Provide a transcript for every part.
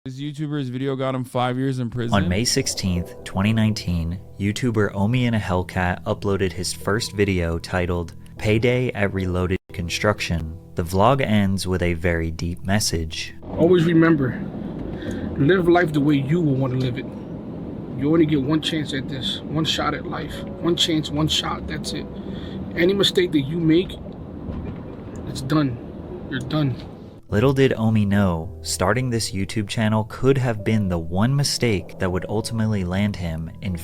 This YouTuber's video got him 5 years in prison. On May 16th, 2019, YouTuber Omi and a Hellcat uploaded his first video titled Payday at Reloaded Construction. The vlog ends with a very deep message. Always remember, live life the way you will want to live it. You only get one chance at this, one shot at life. One chance, one shot, that's it. Any mistake that you make, it's done. You're done. Little did Omi know, starting this YouTube channel could have been the one mistake that would ultimately land him in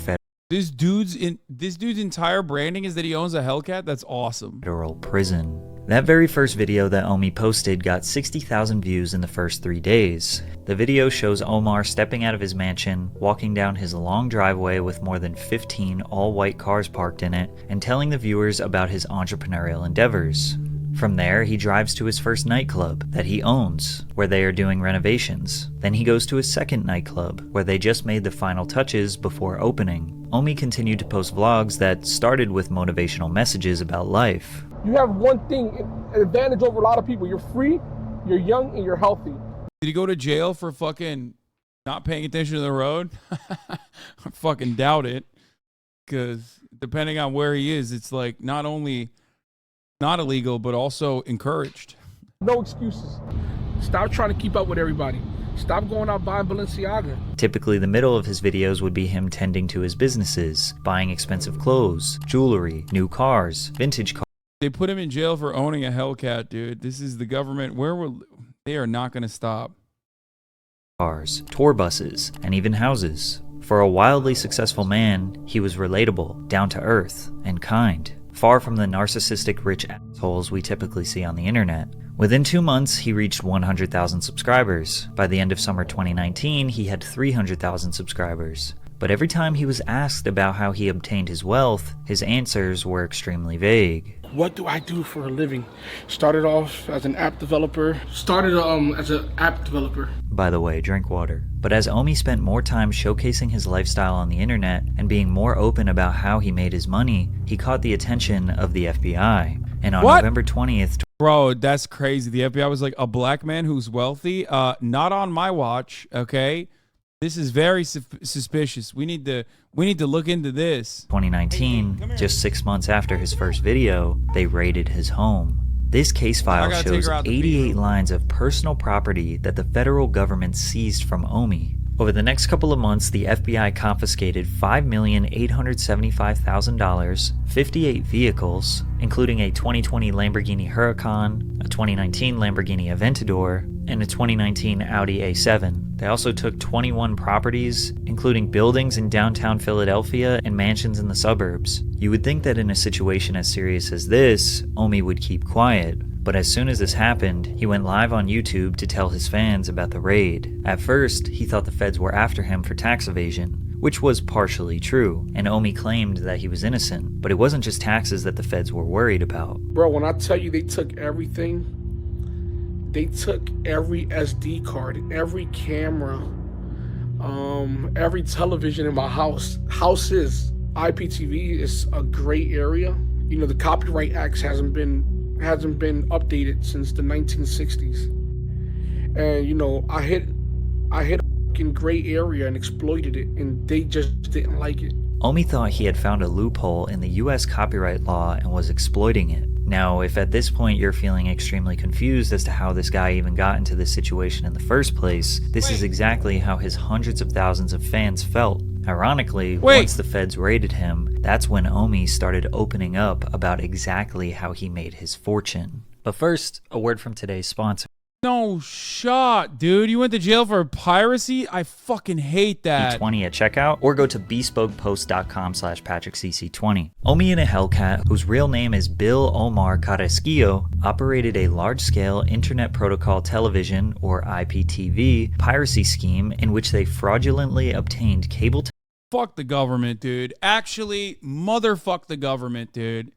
This dude's entire branding is that he owns a Hellcat. That's awesome. federal prison. That very first video that Omi posted got 60,000 views in the first 3 days. The video shows Omar stepping out of his mansion, walking down his long driveway with more than 15 all-white cars parked in it, and telling the viewers about his entrepreneurial endeavors. From there, he drives to his first nightclub that he owns, where they are doing renovations. Then he goes to his second nightclub, where they just made the final touches before opening. Omi continued to post vlogs that started with motivational messages about life. You have one thing, an advantage over a lot of people. You're free, you're young, and you're healthy. Did he go to jail for fucking not paying attention to the road? I fucking doubt it. Because depending on where he is, it's like not only not illegal, but also encouraged. No excuses. Stop trying to keep up with everybody. Stop going out buying Balenciaga. Typically, the middle of his videos would be him tending to his businesses, buying expensive clothes, jewelry, new cars, vintage cars. They put him in jail for owning a Hellcat, dude. This is the government. They are not going to stop. Tour buses, and even houses. For a wildly successful man, he was relatable, down to earth, and kind. Far from the narcissistic rich assholes we typically see on the internet. Within 2 months, he reached 100,000 subscribers. By the end of summer 2019, he had 300,000 subscribers. But every time he was asked about how he obtained his wealth, his answers were extremely vague. What do I do for a living? Started off as an app developer. By the way, drink water. But as Omi spent more time showcasing his lifestyle on the internet and being more open about how he made his money, he caught the attention of the FBI. And on November 20th... Bro, that's crazy. The FBI was like, a black man who's wealthy? Not on my watch, okay? This is very suspicious. We need to look into this. 2019, just 6 months after his first video, they raided his home. This case file shows 88 lines of personal property that the federal government seized from Omi. Over the next couple of months, the FBI confiscated $5,875,000, 58 vehicles, including a 2020 Lamborghini Huracan, a 2019 Lamborghini Aventador, and a 2019 Audi A7. They also took 21 properties, including buildings in downtown Philadelphia and mansions in the suburbs. You would think that in a situation as serious as this, Omi would keep quiet. But as soon as this happened, he went live on YouTube to tell his fans about the raid. At first, he thought the feds were after him for tax evasion, which was partially true, and Omi claimed that he was innocent. But it wasn't just taxes that the feds were worried about. Bro, when I tell you they took everything, they took every SD card, every camera, every television in my house. Houses, IPTV is a gray area. You know, the Copyright Act hasn't been updated since the 1960s. And you know, I hit a fucking gray area and exploited it, and they just didn't like it. Omi thought he had found a loophole in the US copyright law and was exploiting it. Now, if at this point you're feeling extremely confused as to how this guy even got into this situation in the first place, this is exactly how his hundreds of thousands of fans felt. Ironically, once the feds raided him, that's when Omi started opening up about exactly how he made his fortune. But first, a word from today's sponsor. No shot, dude. You went to jail for piracy? I fucking hate that. 20 at checkout, or go to bespokepost.com/PatrickCC20. Omi and a Hellcat, whose real name is Bill Omar Carrasquillo, operated a large-scale Internet Protocol Television, or IPTV, piracy scheme in which they fraudulently obtained cable. Fuck the government, dude. Actually, motherfuck the government, dude.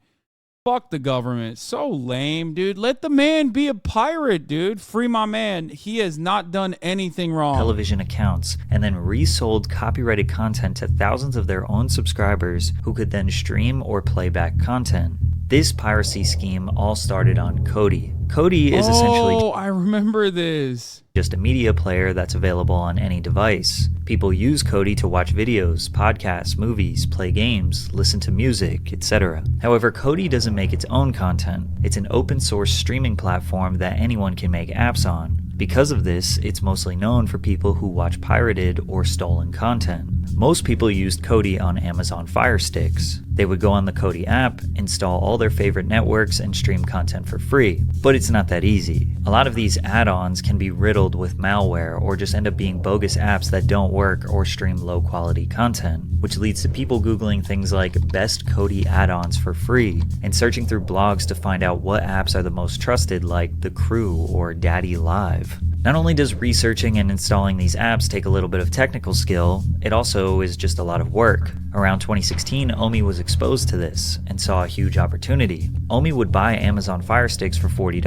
Fuck the government. So lame, dude. Let the man be a pirate, dude. Free my man. He has not done anything wrong. Television accounts, and then resold copyrighted content to thousands of their own subscribers who could then stream or play back content. This piracy scheme all started on Kodi. Kodi is essentially I remember this. just a media player that's available on any device. People use Kodi to watch videos, podcasts, movies, play games, listen to music, etc. However, Kodi doesn't make its own content. It's an open source streaming platform that anyone can make apps on. Because of this, it's mostly known for people who watch pirated or stolen content. Most people used Kodi on Amazon Fire Sticks. They would go on the Kodi app, install all their favorite networks, and stream content for free. But it's not that easy. A lot of these add-ons can be riddled with malware or just end up being bogus apps that don't work or stream low-quality content, which leads to people Googling things like best Kodi add-ons for free and searching through blogs to find out what apps are the most trusted, like The Crew or Daddy Live. Not only does researching and installing these apps take a little bit of technical skill, it also is just a lot of work. Around 2016, Omi was exposed to this and saw a huge opportunity. Omi would buy Amazon Fire Sticks for $40,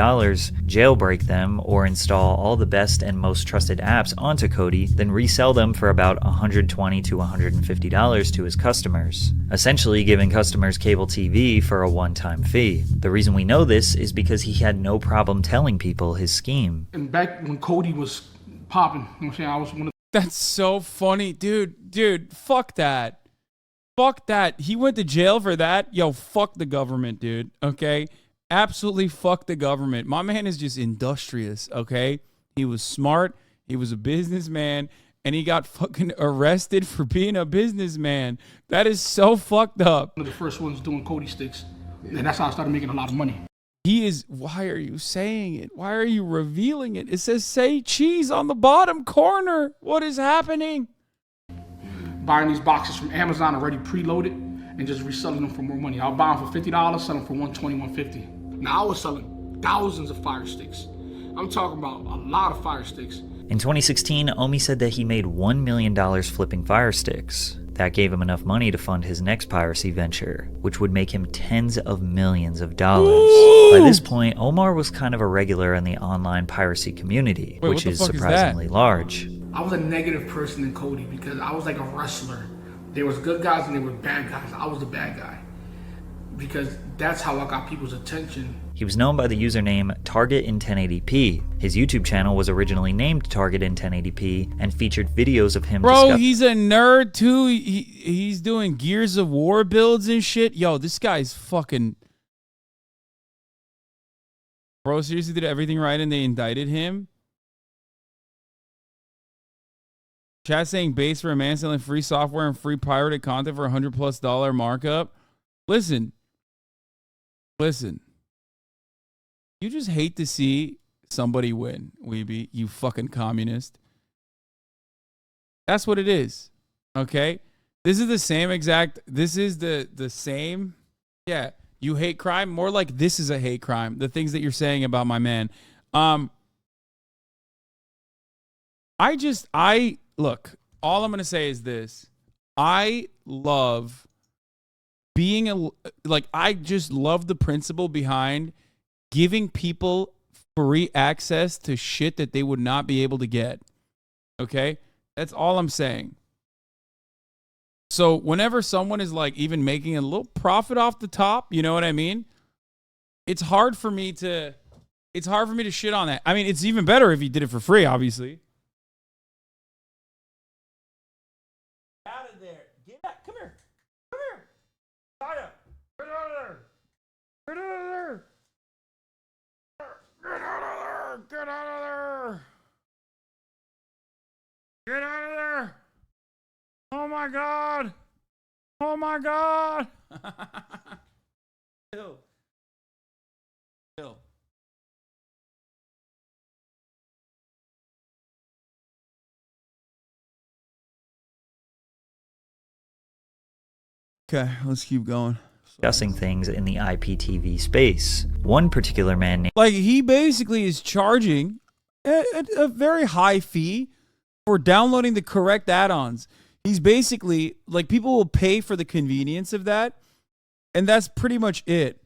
jailbreak them, or install all the best and most trusted apps onto Kodi, then resell them for about $120 to $150 to his customers, essentially giving customers cable TV for a one-time fee. The reason we know this is because he had no problem telling people his scheme. And back when Kodi was popping, you know what I'm saying, I was one of That's so funny, dude, fuck that. Fuck that. He went to jail for that. Yo, fuck the government, dude. Okay? Absolutely fuck the government. My man is just industrious, okay? He was smart. He was a businessman. And he got fucking arrested for being a businessman. That is so fucked up. the first ones doing Kodi sticks. And that's how I started making a lot of money. He is, why are you saying it? Why are you revealing it? It says say cheese on the bottom corner. What is happening? Buying these boxes from Amazon already preloaded and just reselling them for more money. I'll buy them for $50, sell them for $120, $150. Now I was selling thousands of Fire Sticks. I'm talking about a lot of Fire Sticks. In 2016, Omi said that he made $1 million flipping Fire Sticks. That gave him enough money to fund his next piracy venture, which would make him tens of millions of dollars. Ooh. By this point, Omar was kind of a regular in the online piracy community, Wait, which what the is fuck is surprisingly large. I was a negative person in Kodi because I was like a wrestler. There was good guys and there were bad guys. I was the bad guy because that's how I got people's attention. He was known by the username Target in 1080p. His YouTube channel was originally named Target in 1080p and featured videos of him. Bro, he's a nerd too. He's doing Gears of War builds and shit. Yo, this guy's fucking... Bro, seriously did everything right and they indicted him? Chat saying base for a man selling free software and free pirated content for $100+ markup. Listen. You just hate to see somebody win, Weeby, you fucking communist. That's what it is. Okay? This is the same exact, this is the same. Yeah, you hate crime. More like this is a hate crime. The things that you're saying about my man. Look, all I'm going to say is this. I love being I just love the principle behind giving people free access to shit that they would not be able to get. Okay? That's all I'm saying. So whenever someone is like even making a little profit off the top, you know what I mean? It's hard for me to shit on that. I mean, it's even better if you did it for free, obviously. Out of there. Get out. Come here. Come here. Saya. Get out of there. Get out of there. Get out of there. Get out of there. Get out of there. Oh my God. Oh my God. Chill. Chill. Okay, let's keep going. Discussing things in the IPTV space. One particular man named he basically is charging a very high fee for downloading the correct add-ons. He's basically people will pay for the convenience of that, and that's pretty much it.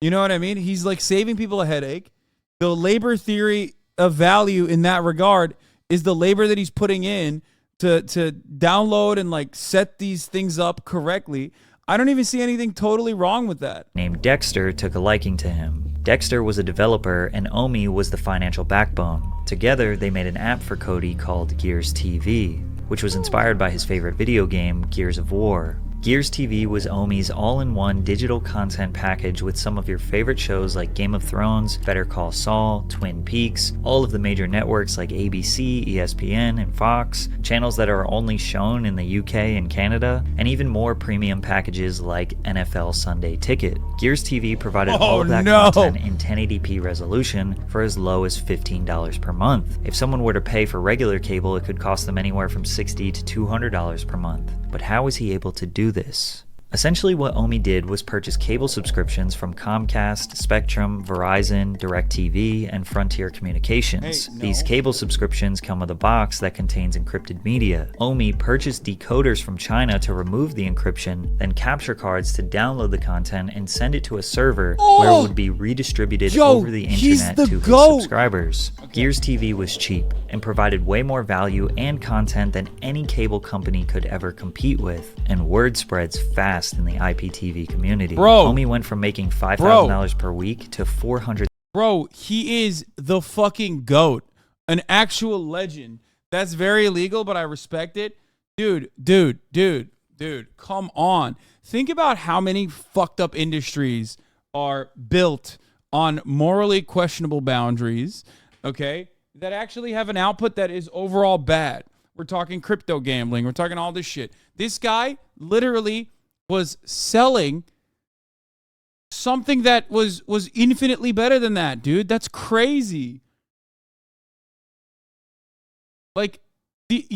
You know what I mean? He's saving people a headache. The labor theory of value in that regard is the labor that he's putting in to download and set these things up correctly. I don't even see anything totally wrong with that. Named Dexter took a liking to him. Dexter was a developer and Omi was the financial backbone. Together, they made an app for Cody called Gears TV, which was inspired by his favorite video game, Gears of War. Gears TV was Omi's all-in-one digital content package with some of your favorite shows like Game of Thrones, Better Call Saul, Twin Peaks, all of the major networks like ABC, ESPN, and Fox, channels that are only shown in the UK and Canada, and even more premium packages like NFL Sunday Ticket. Gears TV provided all of that content in 1080p resolution for as low as $15 per month. If someone were to pay for regular cable, it could cost them anywhere from $60 to $200 per month. But how was he able to do this? Essentially what Omi did was purchase cable subscriptions from Comcast, Spectrum, Verizon, DirecTV, and Frontier Communications. These cable subscriptions come with a box that contains encrypted media. Omi purchased decoders from China to remove the encryption, then capture cards to download the content and send it to a server where it would be redistributed over the internet to his subscribers. Gears TV was cheap and provided way more value and content than any cable company could ever compete with, and word spreads fast in the IPTV community. Omi went from making $5,000 per week to $400. Bro, he is the fucking GOAT. An actual legend. That's very illegal, but I respect it. Dude, come on. Think about how many fucked up industries are built on morally questionable boundaries, okay, that actually have an output that is overall bad. We're talking crypto gambling. We're talking all this shit. This guy literally was selling something that was infinitely better than that, dude. That's crazy. Like, the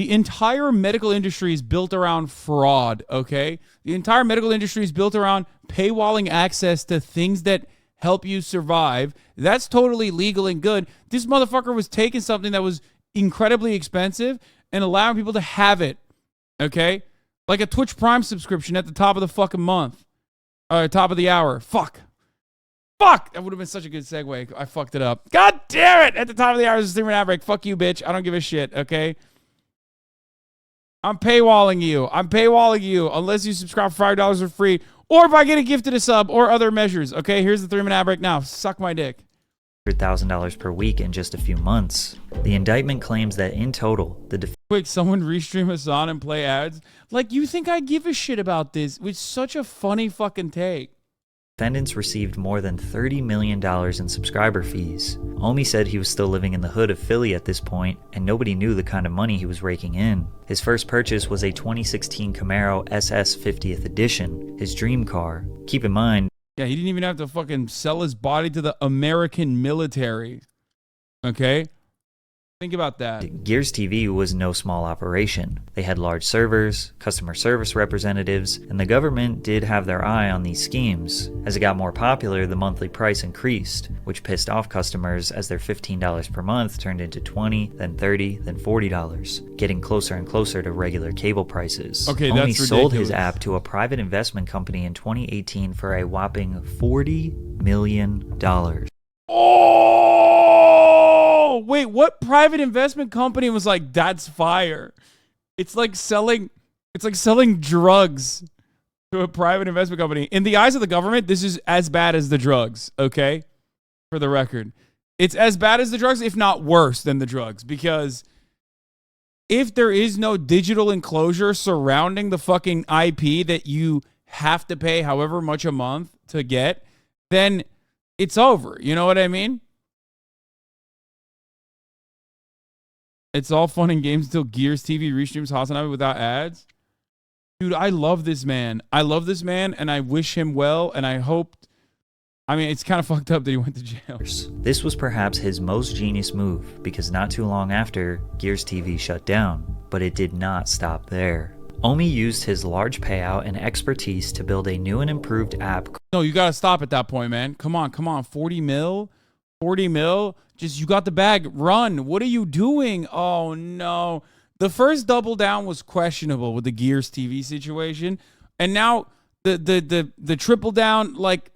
entire medical industry is built around fraud, okay? The entire medical industry is built around paywalling access to things that help you survive. That's totally legal and good. This motherfucker was taking something that was incredibly expensive and allowing people to have it, okay? Like a Twitch Prime subscription at the top of the fucking month. Or top of the hour. Fuck. That would have been such a good segue. I fucked it up. God damn it. At the top of the hour is a streamer ad break. Fuck you, bitch. I don't give a shit, okay? I'm paywalling you. Unless you subscribe for $5 for free. Or if I get a gifted a sub or other measures. Okay, here's the 3-minute ad break now. Suck my dick. $100,000 per week in just a few months. The indictment claims that in total, Quick, someone restream Hasan and play ads? Like, you think I give a shit about this? It's such a funny fucking take. defendants received more than $30 million in subscriber fees. Omi said he was still living in the hood of Philly at this point, and nobody knew the kind of money he was raking in. His first purchase was a 2016 Camaro SS 50th Edition, his dream car. Keep in mind, yeah, he didn't even have to fucking sell his body to the American military. Okay? Think about that. Gears TV was no small operation. They had large servers, customer service representatives, and the government did have their eye on these schemes. As it got more popular, the monthly price increased, which pissed off customers as their $15 per month turned into $20, then $30, then $40, getting closer and closer to regular cable prices. Okay, Omi that's sold ridiculous. his app to a private investment company in 2018 for a whopping $40 million. Oh, wait, what private investment company was like, that's fire? It's like selling drugs to a private investment company. In the eyes of the government, this is as bad as the drugs, okay? For the record. It's as bad as the drugs, if not worse than the drugs, because if there is no digital enclosure surrounding the fucking IP that you have to pay however much a month to get, then it's over. You know what I mean? It's all fun and games until Gears TV restreams Hasanabi without ads. Dude, I love this man. And I wish him well, and I hope... I mean, it's kind of fucked up that he went to jail. This was perhaps his most genius move, because not too long after, Gears TV shut down. But it did not stop there. Omi used his large payout and expertise to build a new and improved app. No, you got to stop at that point, man. Come on. 40 mil? Just, you got the bag. Run. What are you doing? Oh, no. The first double down was questionable with the Gears TV situation. And now the triple down, like,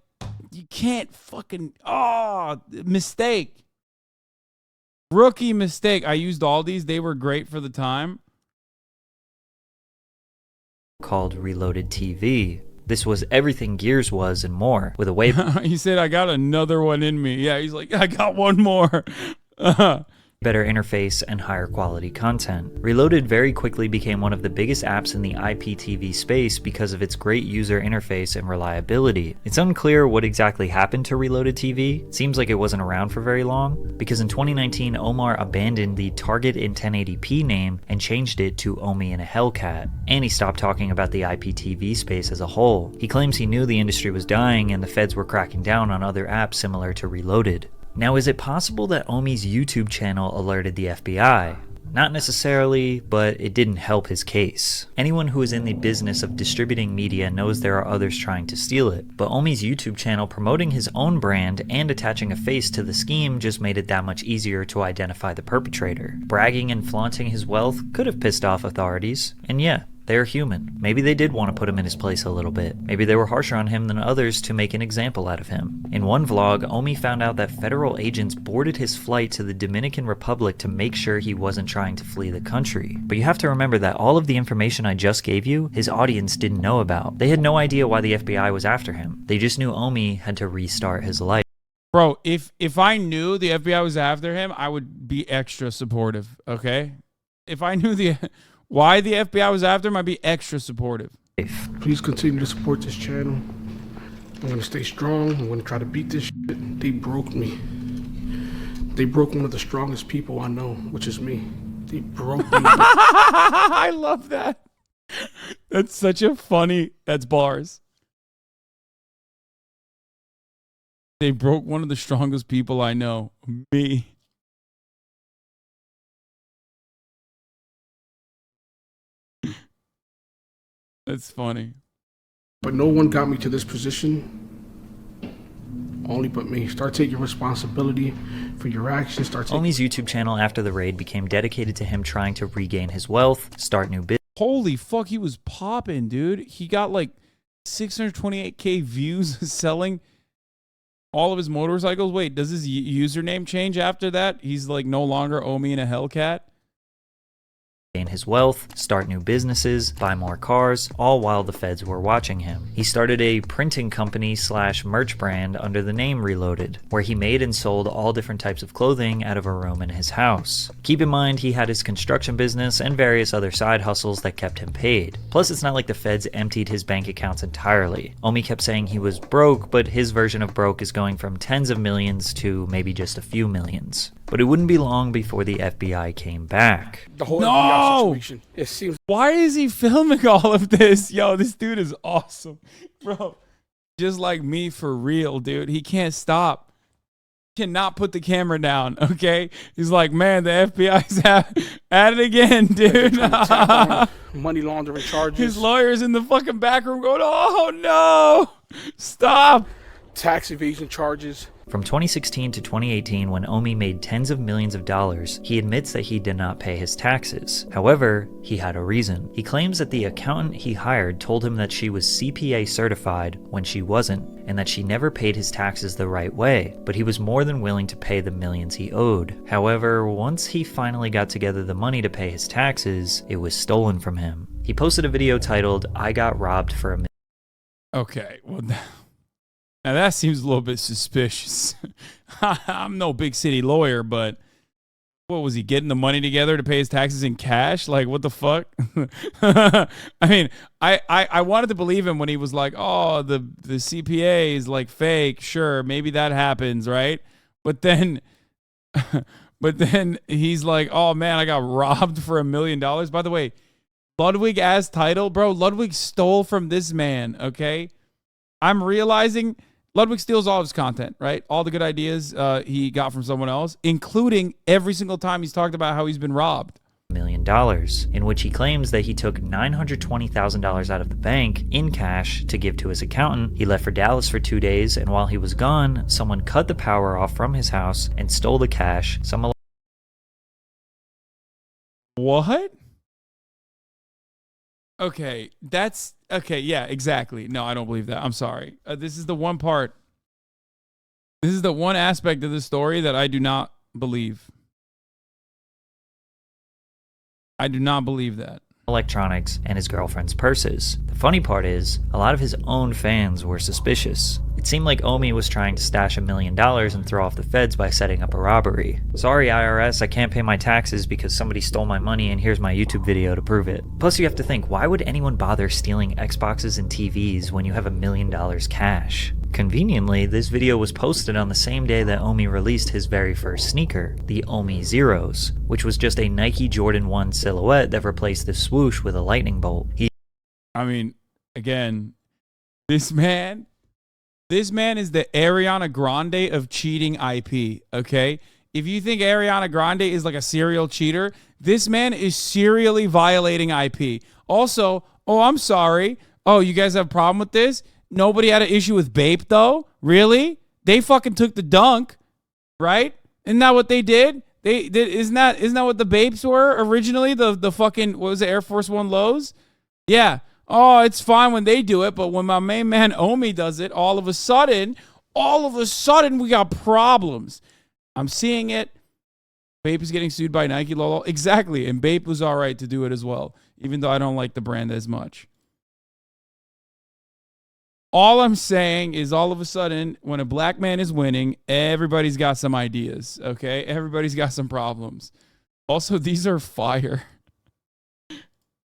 you can't fucking... Oh, mistake. Rookie mistake. I used all these. They were great for the time. Called Reloaded TV. This was everything Gears was and more, with a way He said, I got another one in me. Yeah, he's like, I got one more. better interface and higher quality content. Reloaded very quickly became one of the biggest apps in the IPTV space because of its great user interface and reliability. It's unclear what exactly happened to Reloaded TV. It seems like it wasn't around for very long, because in 2019 Omar abandoned the Target in 1080p name and changed it to Omi in a Hellcat, and he stopped talking about the IPTV space as a whole. He claims he knew the industry was dying and the feds were cracking down on other apps similar to Reloaded. Now, is it possible that Omi's YouTube channel alerted the FBI? Not necessarily, but it didn't help his case. Anyone who is in the business of distributing media knows there are others trying to steal it, but Omi's YouTube channel promoting his own brand and attaching a face to the scheme just made it that much easier to identify the perpetrator. Bragging and flaunting his wealth could have pissed off authorities, and yeah, they're human. Maybe they did want to put him in his place a little bit. Maybe they were harsher on him than others to make an example out of him. In one vlog, Omi found out that federal agents boarded his flight to the Dominican Republic to make sure he wasn't trying to flee the country. But you have to remember that all of the information I just gave you, his audience didn't know about. They had no idea why the FBI was after him. They just knew Omi had to restart his life. Bro, if I knew the FBI was after him, I would be extra supportive, okay? If I knew why the FBI was after him, I'd be extra supportive. Please continue to support this channel. I'm going to stay strong. I'm going to try to beat this shit. They broke me. They broke one of the strongest people I know, which is me. They broke me. I love that. That's such a funny, that's bars. They broke one of the strongest people I know, me. That's funny. But no one got me to this position. Only but me. Start taking responsibility for your actions. Omi's YouTube channel after the raid became dedicated to him trying to regain his wealth, start new business. Holy fuck, he was popping, dude. He got like 628K views selling all of his motorcycles. Wait, does his username change after that? He's like no longer Omi in a Hellcat? Gain his wealth, start new businesses, buy more cars, all while the feds were watching him. He started a printing company / merch brand under the name Reloaded, where he made and sold all different types of clothing out of a room in his house. Keep in mind he had his construction business and various other side hustles that kept him paid. Plus, it's not like the feds emptied his bank accounts entirely. Omi kept saying he was broke, but his version of broke is going from tens of millions to maybe just a few millions. But it wouldn't be long before the FBI came back. The whole FBI situation. It seems. Why is he filming all of this? Yo, this dude is awesome. Bro, just like me for real, dude. He can't stop. Cannot put the camera down, okay? He's like, man, the FBI's at it again, dude. Money laundering charges. His lawyer's in the fucking back room going, oh, no. Stop. Tax evasion charges. From 2016 to 2018, when Omi made tens of millions of dollars, he admits that he did not pay his taxes. However, he had a reason. He claims that the accountant he hired told him that she was CPA certified when she wasn't, and that she never paid his taxes the right way, but he was more than willing to pay the millions he owed. However, once he finally got together the money to pay his taxes, it was stolen from him. He posted a video titled, "I got robbed for $1 million." Okay, well, now that seems a little bit suspicious. I'm no big city lawyer, but what was he getting the money together to pay his taxes in cash? Like, what the fuck? I mean, I wanted to believe him when he was like, oh, the CPA is like fake. Sure, maybe that happens, right? But then he's like, oh man, I got robbed for $1 million. By the way, Ludwig as title, bro. Ludwig stole from this man. Okay, I'm realizing Ludwig steals all of his content, right? All the good ideas he got from someone else, including every single time he's talked about how he's been robbed. $1 million, in which he claims that he took $920,000 out of the bank in cash to give to his accountant. He left for Dallas for 2 days, and while he was gone, someone cut the power off from his house and stole the cash. What? Okay, that's okay. Yeah, exactly. No, I don't believe that. I'm sorry. This is the one part. This is the one aspect of the story that I do not believe. I do not believe that. electronics, and his girlfriend's purses. The funny part is, a lot of his own fans were suspicious. It seemed like Omi was trying to stash $1 million and throw off the feds by setting up a robbery. Sorry IRS, I can't pay my taxes because somebody stole my money and here's my YouTube video to prove it. Plus you have to think, why would anyone bother stealing Xboxes and TVs when you have $1 million cash? Conveniently, this video was posted on the same day that Omi released his very first sneaker, the Omi Zeros, which was just a Nike Jordan 1 silhouette that replaced the swoosh with a lightning bolt. I mean, again, this man is the Ariana Grande of cheating IP, okay? If you think Ariana Grande is like a serial cheater, this man is serially violating IP. Also, oh, I'm sorry. Oh, you guys have a problem with this? Nobody had an issue with Bape, though? Really? They fucking took the dunk, right? Isn't that what they did? Isn't that what the Bapes were originally? The fucking, what was it, Air Force One lows? Yeah. Oh, it's fine when they do it, but when my main man Omi does it, all of a sudden, we got problems. I'm seeing it. Bape is getting sued by Nike, lol. Exactly, and Bape was all right to do it as well, even though I don't like the brand as much. All I'm saying is all of a sudden, when a black man is winning, everybody's got some ideas, okay? Everybody's got some problems. Also, these are fire.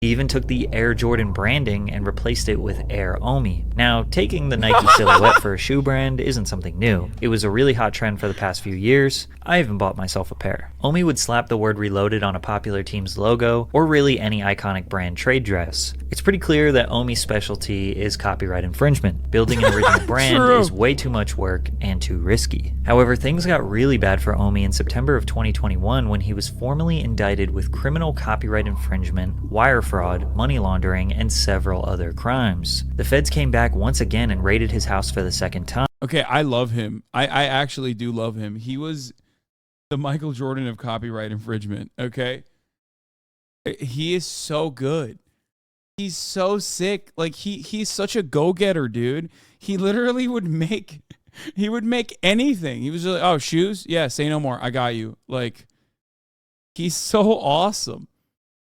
He even took the Air Jordan branding and replaced it with Air Omi. Now, taking the Nike silhouette for a shoe brand isn't something new. It was a really hot trend for the past few years. I even bought myself a pair. Omi would slap the word Reloaded on a popular team's logo, or really any iconic brand trade dress. It's pretty clear that Omi's specialty is copyright infringement. Building an original brand is way too much work and too risky. However, things got really bad for Omi in September of 2021 when he was formally indicted with criminal copyright infringement, wire fraud, money laundering, and several other crimes. The feds came back once again and raided his house for the second time. Okay, I love him. I actually do love him. He was the Michael Jordan of copyright infringement, okay? He is so good. He's so sick. Like, he's such a go-getter, dude. He literally would make anything. He was just like, oh, shoes? Yeah, say no more. I got you. Like, he's so awesome.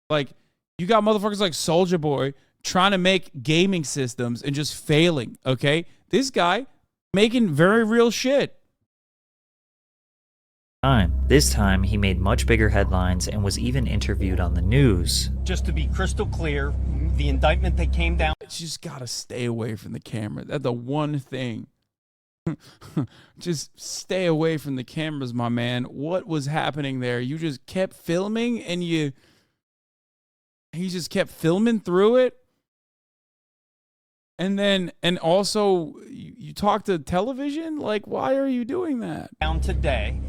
Like, you got motherfuckers like Soulja Boy trying to make gaming systems and just failing, okay? This guy making very real shit. This time, he made much bigger headlines and was even interviewed on the news. Just to be crystal clear, the indictment that came down... You just gotta stay away from the camera. That's the one thing. Just stay away from the cameras, my man. What was happening there? You just kept filming and he just kept filming through it. And also you talk to television? Like, why are you doing that? Down today,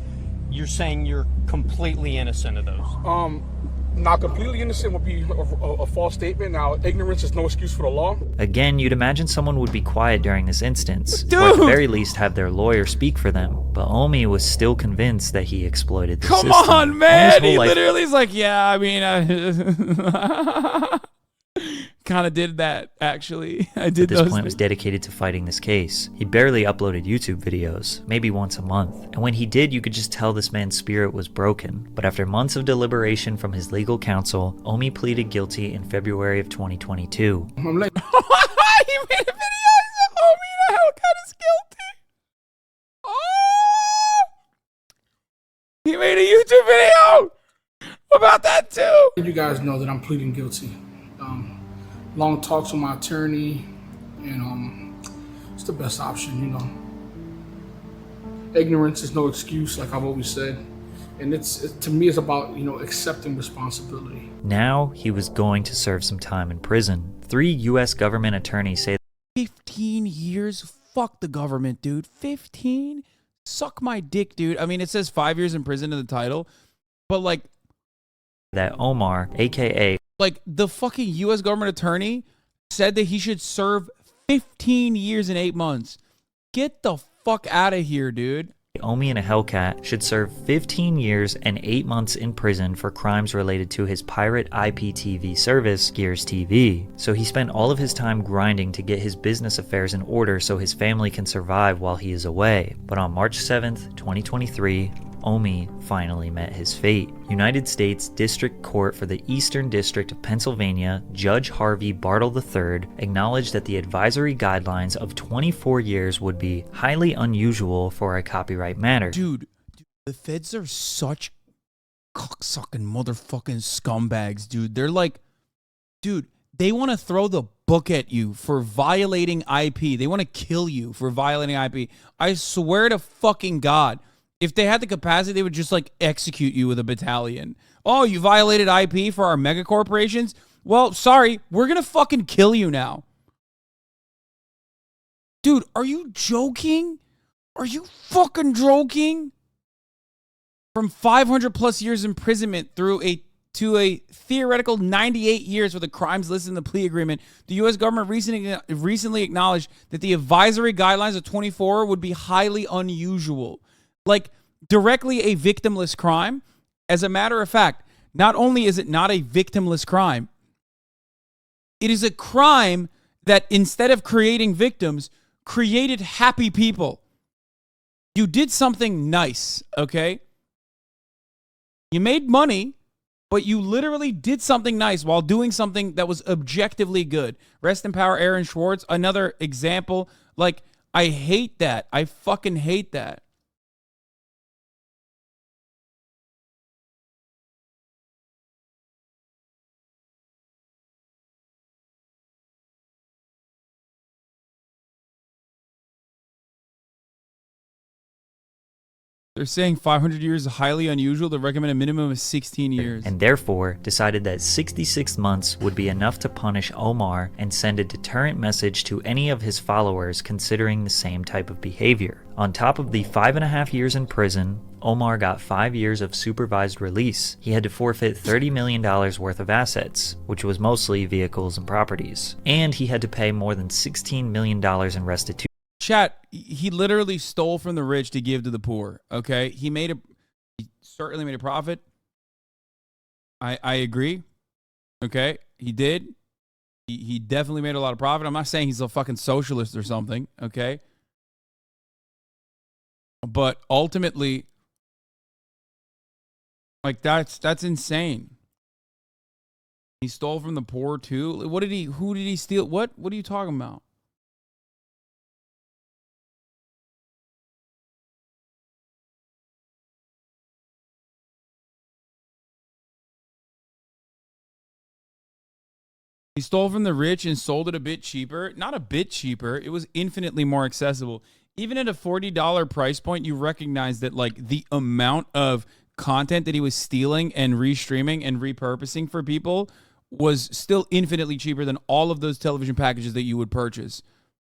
you're saying you're completely innocent of those? Not completely innocent would be a false statement. Now, ignorance is no excuse for the law. Again, you'd imagine someone would be quiet during this instance, Dude! or at the very least have their lawyer speak for them. But Omi was still convinced that he exploited the system. Come on, man! He life- literally is like, yeah, I mean, kind of did that, actually. I did At those this point was dedicated to fighting this case. He barely uploaded YouTube videos, maybe once a month. And when he did, you could just tell this man's spirit was broken. But after months of deliberation from his legal counsel, Omi pleaded guilty in February of 2022. I'm like, he made a video. He said, Omi the Hellcat is guilty. Oh! He made a YouTube video about that too. you guys know that I'm pleading guilty. Long talks with my attorney, and it's the best option, you know. Ignorance is no excuse, like I've always said, and it's to me, it's about, you know, accepting responsibility. Now he was going to serve some time in prison. 3 U.S. government attorneys say 15 years? Fuck the government, dude. 15? Suck my dick, dude. I mean, it says 5 years in prison in the title, but like that Omar, aka like the fucking U.S. government attorney said that he should serve 15 years and 8 months. Get the fuck out of here, dude. Omi and a Hellcat, should serve 15 years and 8 months in prison for crimes related to his pirate IPTV service, Gears TV. So he spent all of his time grinding to get his business affairs in order so his family can survive while he is away. But on March 7th, 2023, Omi finally met his fate. United States District Court for the Eastern District of Pennsylvania, Judge Harvey Bartle III acknowledged that the advisory guidelines of 24 years would be highly unusual for a copyright matter. Dude, the feds are such cocksucking motherfucking scumbags, dude. They're like, dude, they want to throw the book at you for violating IP. They want to kill you for violating IP. I swear to fucking God, if they had the capacity, they would just like execute you with a battalion. Oh, you violated IP for our mega corporations? Well, sorry, we're going to fucking kill you now. Dude, are you joking? Are you fucking joking? From 500 plus years imprisonment to a theoretical 98 years for the crimes listed in the plea agreement, the U.S. government recently acknowledged that the advisory guidelines of 24 would be highly unusual. Like, directly a victimless crime. As a matter of fact, not only is it not a victimless crime, it is a crime that instead of creating victims, created happy people. You did something nice, okay? You made money, but you literally did something nice while doing something that was objectively good. Rest in power, Aaron Schwartz. Another example. Like, I hate that. I fucking hate that. They're saying 500 years is highly unusual. They recommend a minimum of 16 years. And therefore decided that 66 months would be enough to punish Omar and send a deterrent message to any of his followers considering the same type of behavior. On top of the 5.5 years in prison, Omar got 5 years of supervised release. He had to forfeit $30 million worth of assets, which was mostly vehicles and properties. And he had to pay more than $16 million in restitution. Chat, he literally stole from the rich to give to the poor, okay? He certainly made a profit. I agree, okay? He did. He definitely made a lot of profit. I'm not saying he's a fucking socialist or something, okay? But ultimately, like, that's insane. He stole from the poor too. Who did he steal? What are you talking about? He stole from the rich and sold it a bit cheaper. Not a bit cheaper. It was infinitely more accessible. Even at a $40 price point, you recognize that like the amount of content that he was stealing and restreaming and repurposing for people was still infinitely cheaper than all of those television packages that you would purchase.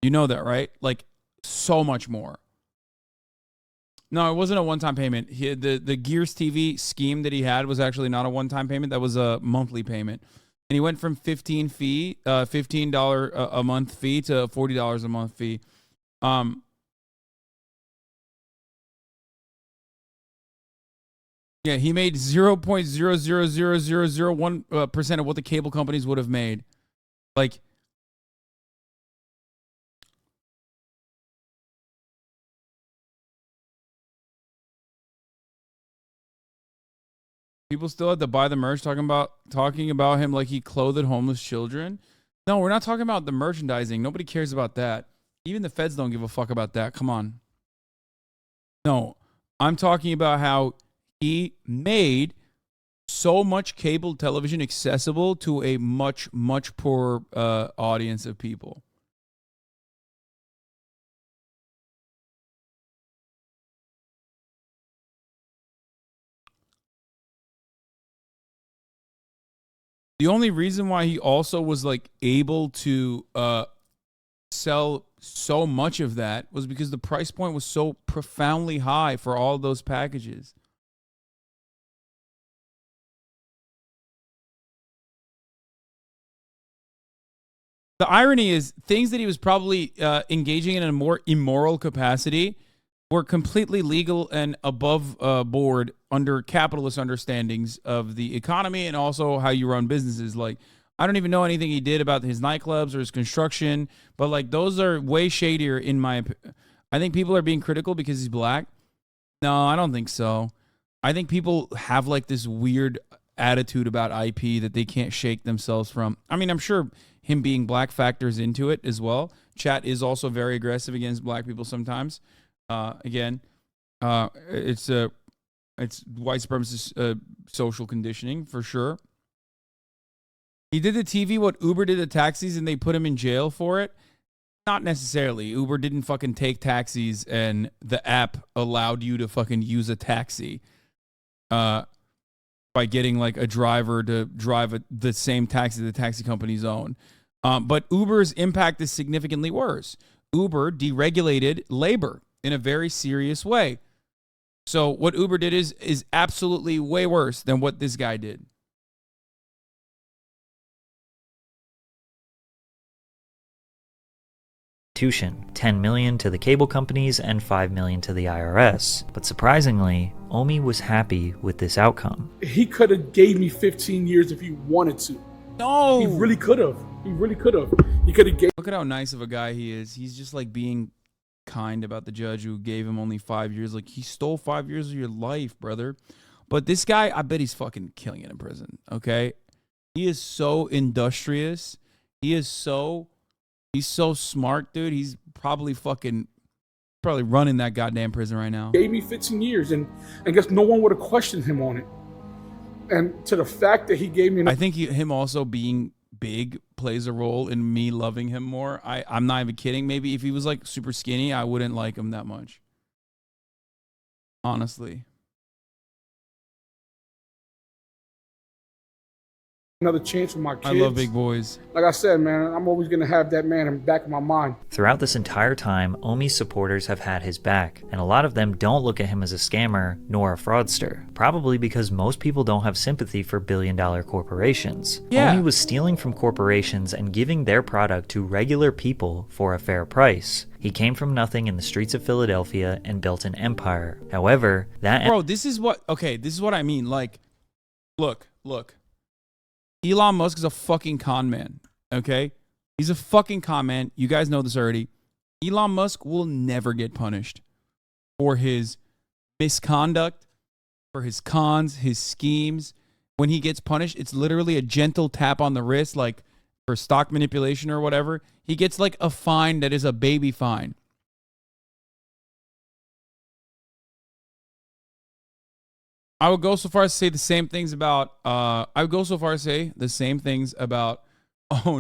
You know that, right? Like, so much more. No, it wasn't a one-time payment. The Gears TV scheme that he had was actually not a one-time payment. That was a monthly payment. And he went from $15 a month fee to $40 a month fee. Yeah, he made 0.000001% of what the cable companies would have made. Like, people still had to buy the merch talking about him like he clothed homeless children. No, we're not talking about the merchandising. Nobody cares about that. Even the feds don't give a fuck about that. Come on. No, I'm talking about how he made so much cable television accessible to a much, much poorer audience of people. The only reason why he also was like able to sell so much of that was because the price point was so profoundly high for all those packages. The irony is things that he was probably engaging in a more immoral capacity were completely legal and above board under capitalist understandings of the economy and also how you run businesses. Like, I don't even know anything he did about his nightclubs or his construction, but like those are way shadier in my opinion. I think people are being critical because he's black. No, I don't think so. I think people have like this weird attitude about IP that they can't shake themselves from. I mean, I'm sure him being black factors into it as well. Chat is also very aggressive against black people sometimes. Again, it's white supremacist social conditioning for sure. He did the TV what Uber did the taxis, and they put him in jail for it. Not necessarily. Uber didn't fucking take taxis, and the app allowed you to fucking use a taxi by getting like a driver to drive the same taxi the taxi companies own. But Uber's impact is significantly worse. Uber deregulated labor in a very serious way. So what Uber did is absolutely way worse than what this guy did. $10 million to the cable companies and $5 million to the IRS. But surprisingly, Omi was happy with this outcome. He could have gave me 15 years if he wanted to. No, He really could have. He really could have. He could have gave. Look at how nice of a guy he is. He's just like being kind about the judge who gave him only 5 years. Like, he stole 5 years of your life, brother. But this guy, I bet he's fucking killing it in prison. Okay, he is so industrious. He's so smart, dude. He's probably running that goddamn prison right now. Gave me 15 years, and I guess no one would have questioned him on it. And to the fact that he gave me, I think him also being big plays a role in me loving him more. I'm not even kidding. Maybe if he was like super skinny, I wouldn't like him that much. Honestly. another chance for my kids. I love big boys. Like I said, man, I'm always gonna have that man in the back of my mind. Throughout this entire time, Omi's supporters have had his back, and a lot of them don't look at him as a scammer nor a fraudster, probably because most people don't have sympathy for billion-dollar corporations. Yeah. Omi was stealing from corporations and giving their product to regular people for a fair price. He came from nothing in the streets of Philadelphia and built an empire. However, that Bro, this is what I mean. Like, look. Elon Musk is a fucking con man, okay? He's a fucking con man. You guys know this already. Elon Musk will never get punished for his misconduct, for his cons, his schemes. When he gets punished, it's literally a gentle tap on the wrist, like for stock manipulation or whatever. He gets like a fine that is a baby fine. I would go so far as to say the same things about, oh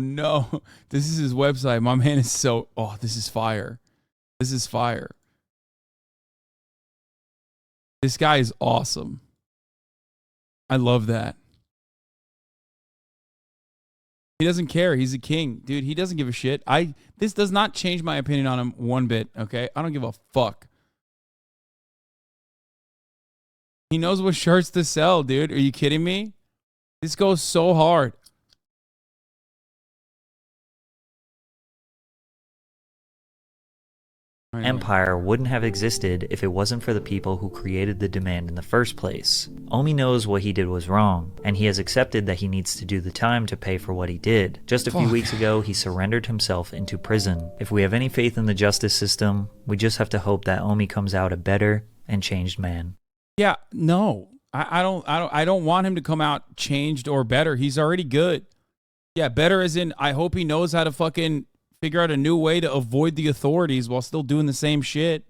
no, this is his website. My man is so, oh, this is fire. This is fire. This guy is awesome. I love that. He doesn't care. He's a king. Dude, he doesn't give a shit. This does not change my opinion on him one bit, okay? I don't give a fuck. He knows what shirts to sell, dude. Are you kidding me? This goes so hard. empire wouldn't have existed if it wasn't for the people who created the demand in the first place. Omi knows what he did was wrong, and he has accepted that he needs to do the time to pay for what he did. Just a few weeks ago, he surrendered himself into prison. If we have any faith in the justice system, we just have to hope that Omi comes out a better and changed man. Yeah, no. I don't want him to come out changed or better. He's already good. Yeah, better as in I hope he knows how to fucking figure out a new way to avoid the authorities while still doing the same shit.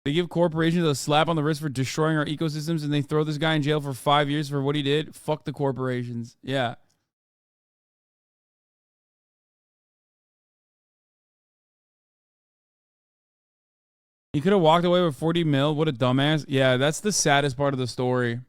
They give corporations a slap on the wrist for destroying our ecosystems, and they throw this guy in jail for 5 years for what he did. Fuck the corporations. Yeah. He could have walked away with 40 mil. What a dumbass. Yeah, that's the saddest part of the story.